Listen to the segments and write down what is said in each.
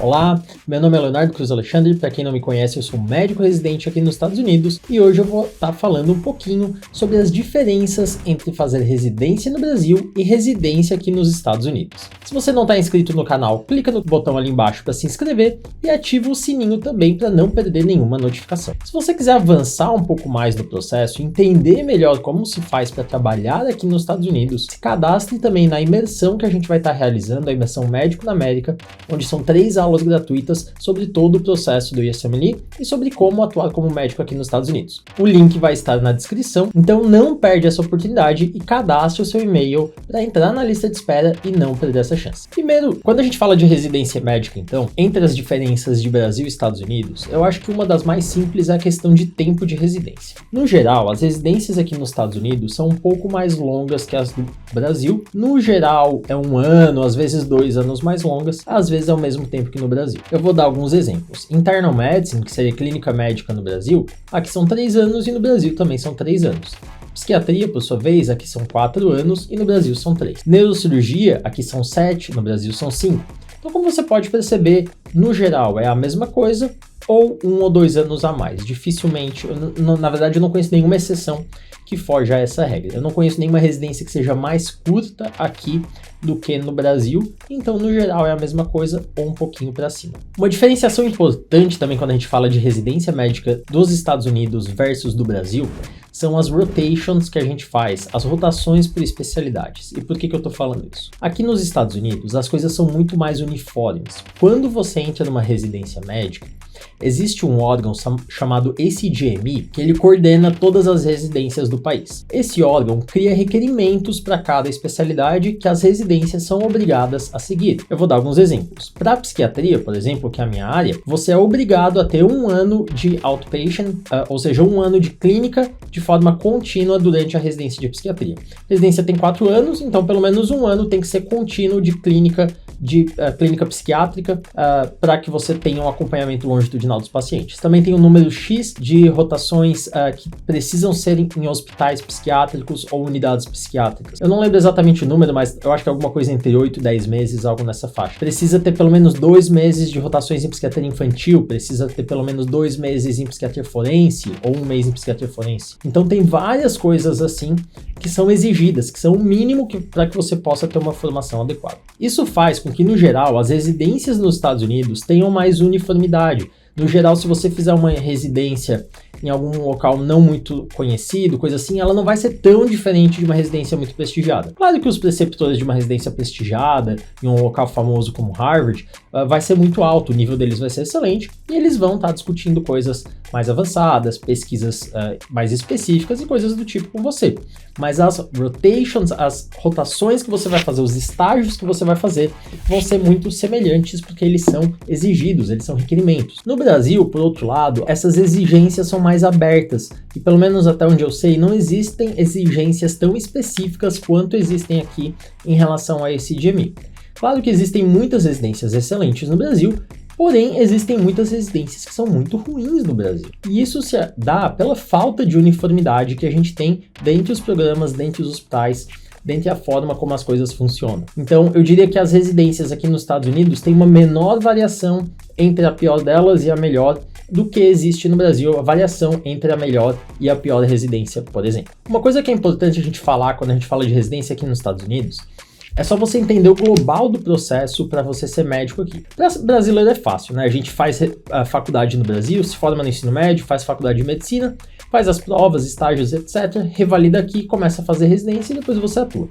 Olá, meu nome é Leonardo Cruz Alexandre, para quem não me conhece, eu sou médico residente aqui nos Estados Unidos e hoje eu vou estar falando um pouquinho sobre as diferenças entre fazer residência no Brasil e residência aqui nos Estados Unidos. Se você não está inscrito no canal, clica no botão ali embaixo para se inscrever e ativa o sininho também para não perder nenhuma notificação. Se você quiser avançar um pouco mais no processo e entender melhor como se faz para trabalhar aqui nos Estados Unidos, se cadastre também na imersão que a gente vai estar realizando, a imersão Médico na América, onde são 3 aulas gratuitas sobre todo o processo do USMLE e sobre como atuar como médico aqui nos Estados Unidos. O link vai estar na descrição, então não perde essa oportunidade e cadastre o seu e-mail para entrar na lista de espera e não perder essa chance. Primeiro, quando a gente fala de residência médica, então, entre as diferenças de Brasil e Estados Unidos, eu acho que uma das mais simples é a questão de tempo de residência. No geral, as residências aqui nos Estados Unidos são um pouco mais longas que as do Brasil. No geral, é 1 ano, às vezes 2 anos mais longas, às vezes é o mesmo tempo que no Brasil. Eu vou dar alguns exemplos. Internal Medicine, que seria clínica médica no Brasil, aqui são 3 anos e no Brasil também são 3 anos. Psiquiatria, por sua vez, aqui são 4 anos e no Brasil são 3. Neurocirurgia, aqui são 7, no Brasil são 5. Então, como você pode perceber, no geral é a mesma coisa ou 1 ou 2 anos a mais. Dificilmente, na verdade eu não conheço nenhuma exceção que foge a essa regra. Eu não conheço nenhuma residência que seja mais curta aqui do que no Brasil, então no geral é a mesma coisa ou um pouquinho para cima. Uma diferenciação importante também quando a gente fala de residência médica dos Estados Unidos versus do Brasil são as rotations que a gente faz, as rotações por especialidades. E por que eu estou falando isso? Aqui nos Estados Unidos as coisas são muito mais uniformes. Quando você entra numa residência médica, existe um órgão chamado ACGME que ele coordena todas as residências do país. Esse órgão cria requerimentos para cada especialidade que as residências são obrigadas a seguir. Eu vou dar alguns exemplos. Para psiquiatria, por exemplo, que é a minha área, você é obrigado a ter 1 ano de outpatient, ou seja, 1 ano de clínica de forma contínua durante a residência de psiquiatria. A residência tem 4 anos, então pelo menos 1 ano tem que ser contínuo de clínica psiquiátrica para que você tenha um acompanhamento longitudinal dos pacientes. Também tem um número X de rotações que precisam ser em hospitais psiquiátricos ou unidades psiquiátricas. Eu não lembro exatamente o número, mas eu acho que é alguma coisa entre 8 e 10 meses, algo nessa faixa. Precisa ter pelo menos 2 meses de rotações em psiquiatria infantil, precisa ter pelo menos 2 meses em psiquiatria forense ou 1 mês em psiquiatria forense. Então tem várias coisas assim que são exigidas, que são o mínimo para que você possa ter uma formação adequada. Isso faz com que, no geral, as residências nos Estados Unidos tenham mais uniformidade. No geral, se você fizer uma residência em algum local não muito conhecido, coisa assim, ela não vai ser tão diferente de uma residência muito prestigiada. Claro que os preceptores de uma residência prestigiada, em um local famoso como Harvard, vai ser muito alto, o nível deles vai ser excelente, e eles vão estar discutindo coisas mais avançadas, pesquisas mais específicas e coisas do tipo com você. Mas as rotations, as rotações que você vai fazer, os estágios que você vai fazer, vão ser muito semelhantes porque eles são exigidos, eles são requerimentos. No Brasil, por outro lado, essas exigências são mais abertas e, pelo menos até onde eu sei, não existem exigências tão específicas quanto existem aqui em relação a esse ACGME. Claro que existem muitas residências excelentes no Brasil, porém existem muitas residências que são muito ruins no Brasil. E isso se dá pela falta de uniformidade que a gente tem dentre os programas, dentre os hospitais, dentre a forma como as coisas funcionam. Então, eu diria que as residências aqui nos Estados Unidos têm uma menor variação entre a pior delas e a melhor do que existe no Brasil, a variação entre a melhor e a pior residência, por exemplo. Uma coisa que é importante a gente falar quando a gente fala de residência aqui nos Estados Unidos é só você entender o global do processo para você ser médico aqui. Para brasileiro é fácil, né? A gente faz a faculdade no Brasil, se forma no ensino médio, faz faculdade de medicina, faz as provas, estágios, etc., revalida aqui, começa a fazer residência e depois você atua.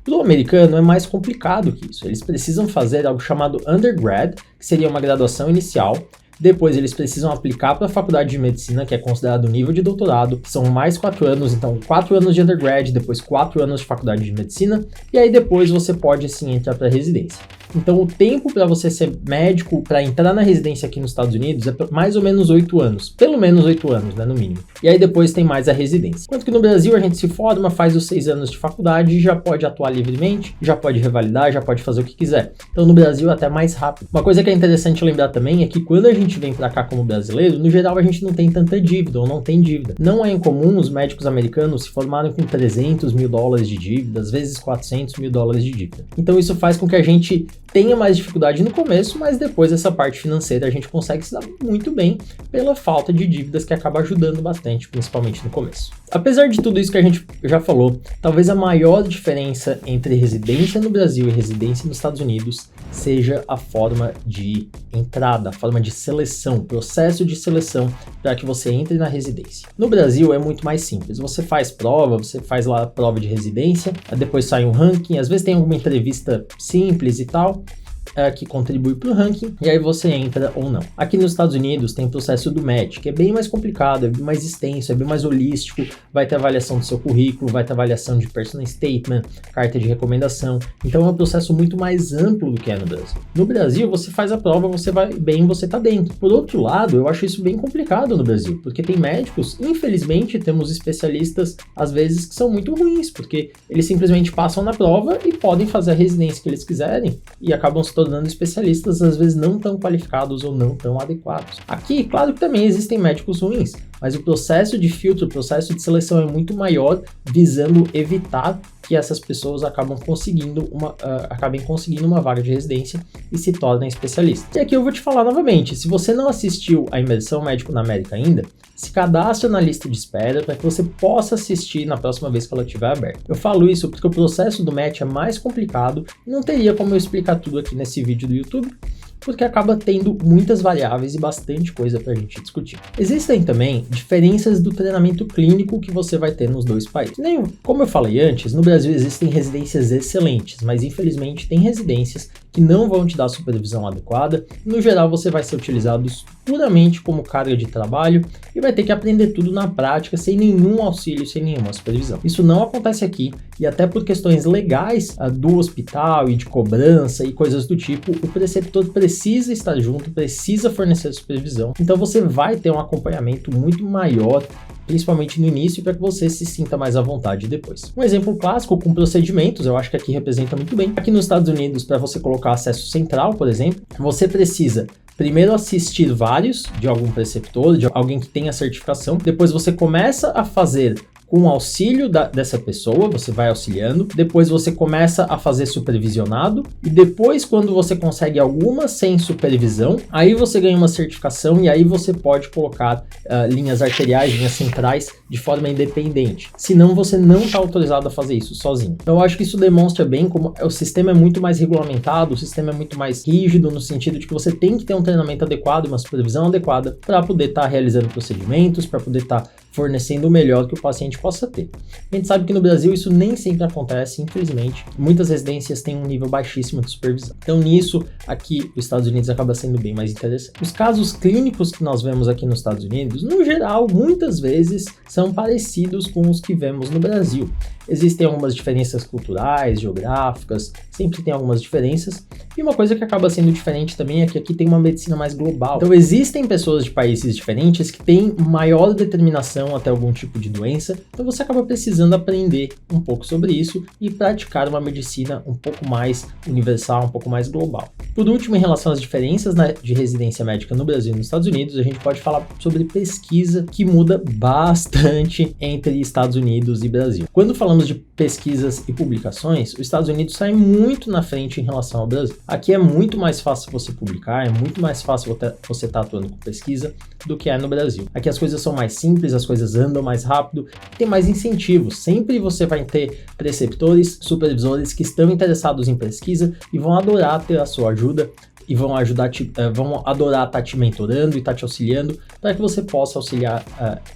Para o americano é mais complicado que isso. Eles precisam fazer algo chamado undergrad, que seria uma graduação inicial. Depois eles precisam aplicar para a faculdade de medicina, que é considerado o nível de doutorado, que são mais 4 anos, então 4 anos de undergrad, depois 4 anos de faculdade de medicina, e aí depois você pode sim entrar para residência. Então o tempo para você ser médico, para entrar na residência aqui nos Estados Unidos é mais ou menos 8 anos, pelo menos 8 anos, né, no mínimo. E aí depois tem mais a residência. Enquanto que no Brasil a gente se forma, faz os 6 anos de faculdade e já pode atuar livremente, já pode revalidar, já pode fazer o que quiser. Então no Brasil é até mais rápido. Uma coisa que é interessante lembrar também é que quando a gente vem para cá como brasileiro, no geral a gente não tem tanta dívida ou não tem dívida. Não é incomum os médicos americanos se formarem com $300 mil de dívida, às vezes $400 mil de dívida. Então isso faz com que a gente tenha mais dificuldade no começo, mas depois essa parte financeira a gente consegue se dar muito bem pela falta de dívidas que acaba ajudando bastante, principalmente no começo. Apesar de tudo isso que a gente já falou, talvez a maior diferença entre residência no Brasil e residência nos Estados Unidos seja a forma de entrada, a forma de seleção, o processo de seleção para que você entre na residência. No Brasil é muito mais simples, você faz prova, você faz lá a prova de residência, depois sai um ranking, às vezes tem alguma entrevista simples e tal, que contribui para o ranking, e aí você entra ou não. Aqui nos Estados Unidos tem o processo do MET, que é bem mais complicado, é bem mais extenso, é bem mais holístico, vai ter avaliação do seu currículo, vai ter avaliação de personal statement, carta de recomendação, então é um processo muito mais amplo do que é no Brasil. No Brasil, você faz a prova, você vai bem, você tá dentro. Por outro lado, eu acho isso bem complicado no Brasil, porque tem médicos, infelizmente, temos especialistas, às vezes, que são muito ruins, porque eles simplesmente passam na prova e podem fazer a residência que eles quiserem, e acabam se tornando especialistas, às vezes não tão qualificados ou não tão adequados. Aqui, claro que também existem médicos ruins, mas o processo de filtro, o processo de seleção é muito maior, visando evitar que essas pessoas acabem conseguindo uma vaga de residência e se tornem especialistas. E aqui eu vou te falar novamente, se você não assistiu a Imersão Médico na América ainda, se cadastre na lista de espera para que você possa assistir na próxima vez que ela estiver aberta. Eu falo isso porque o processo do MET é mais complicado e não teria como eu explicar tudo aqui nesse vídeo do YouTube, porque acaba tendo muitas variáveis e bastante coisa para a gente discutir. Existem também diferenças do treinamento clínico que você vai ter nos dois países. Como eu falei antes, no Brasil existem residências excelentes, mas infelizmente tem residências que não vão te dar supervisão adequada. No geral, você vai ser utilizado puramente como carga de trabalho e vai ter que aprender tudo na prática, sem nenhum auxílio, sem nenhuma supervisão. Isso não acontece aqui, e até por questões legais do hospital e de cobrança e coisas do tipo, o preceptor precisa estar junto, precisa fornecer supervisão. Então você vai ter um acompanhamento muito maior, principalmente no início, para que você se sinta mais à vontade depois. Um exemplo clássico com procedimentos, eu acho que aqui representa muito bem. Aqui nos Estados Unidos, para você colocar acesso central, por exemplo, você precisa primeiro assistir vários de algum preceptor, de alguém que tenha certificação, depois você começa a fazer com o auxílio dessa pessoa, você vai auxiliando, depois você começa a fazer supervisionado, e depois quando você consegue alguma sem supervisão, aí você ganha uma certificação e aí você pode colocar linhas arteriais, linhas centrais de forma independente. Senão você não está autorizado a fazer isso sozinho. Então eu acho que isso demonstra bem como o sistema é muito mais regulamentado, o sistema é muito mais rígido no sentido de que você tem que ter um treinamento adequado, uma supervisão adequada para poder estar realizando procedimentos, para poder estar fornecendo o melhor que o paciente possa ter. A gente sabe que no Brasil isso nem sempre acontece, infelizmente. Muitas residências têm um nível baixíssimo de supervisão. Então nisso, aqui os Estados Unidos acaba sendo bem mais interessante. Os casos clínicos que nós vemos aqui nos Estados Unidos, no geral, muitas vezes são parecidos com os que vemos no Brasil. Existem algumas diferenças culturais, geográficas, sempre tem algumas diferenças. E uma coisa que acaba sendo diferente também é que aqui tem uma medicina mais global. Então existem pessoas de países diferentes que têm maior determinação até algum tipo de doença. Então você acaba precisando aprender um pouco sobre isso e praticar uma medicina um pouco mais universal, um pouco mais global. Por último, em relação às diferenças de residência médica no Brasil e nos Estados Unidos, a gente pode falar sobre pesquisa, que muda bastante entre Estados Unidos e Brasil. Quando falamos de pesquisas e publicações, os Estados Unidos saem muito na frente em relação ao Brasil. Aqui é muito mais fácil você publicar, é muito mais fácil você estar atuando com pesquisa do que é no Brasil. Aqui as coisas são mais simples, as coisas andam mais rápido, tem mais incentivos. Sempre você vai ter preceptores, supervisores que estão interessados em pesquisa e vão adorar ter a sua ajuda e vão adorar estar te mentorando e estar te auxiliando para que você possa auxiliar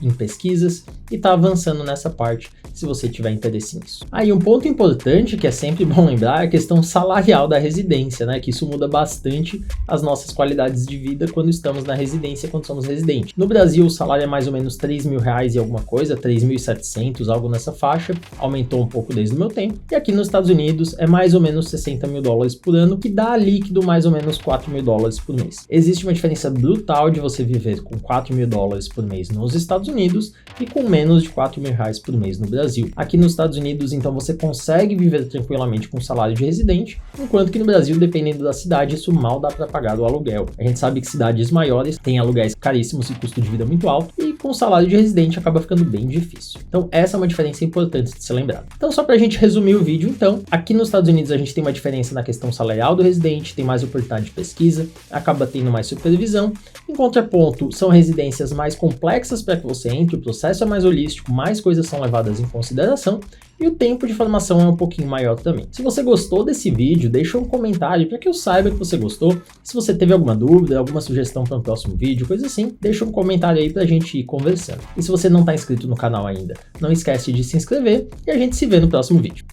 em pesquisas e estar avançando nessa parte, se você tiver interesse nisso. Aí um ponto importante que é sempre bom lembrar é a questão salarial da residência, né? Que isso muda bastante as nossas qualidades de vida quando estamos na residência, quando somos residentes. No Brasil, o salário é mais ou menos R$3.000 e alguma coisa, 3.700, algo nessa faixa, aumentou um pouco desde o meu tempo. E aqui nos Estados Unidos é mais ou menos $60 mil por ano, que dá líquido mais ou menos $4 mil por mês. Existe uma diferença brutal de você viver com $4 mil por mês nos Estados Unidos e com menos de R$4.000 por mês no Brasil. Aqui nos Estados Unidos, então, você consegue viver tranquilamente com salário de residente, enquanto que no Brasil, dependendo da cidade, isso mal dá para pagar o aluguel. A gente sabe que cidades maiores têm aluguéis caríssimos e custo de vida muito alto, e com o salário de residente acaba ficando bem difícil. Então essa é uma diferença importante de ser lembrada. Então só pra gente resumir o vídeo, então, aqui nos Estados Unidos a gente tem uma diferença na questão salarial do residente, tem mais oportunidade de pesquisa, acaba tendo mais supervisão. Em contraponto, são residências mais complexas para que você entre, o processo é mais holístico, mais coisas são levadas em consideração e o tempo de formação é um pouquinho maior também. Se você gostou desse vídeo, deixa um comentário para que eu saiba que você gostou. Se você teve alguma dúvida, alguma sugestão para um próximo vídeo, coisa assim, deixa um comentário aí pra gente ir conversando. E se você não está inscrito no canal ainda, não esquece de se inscrever e a gente se vê no próximo vídeo.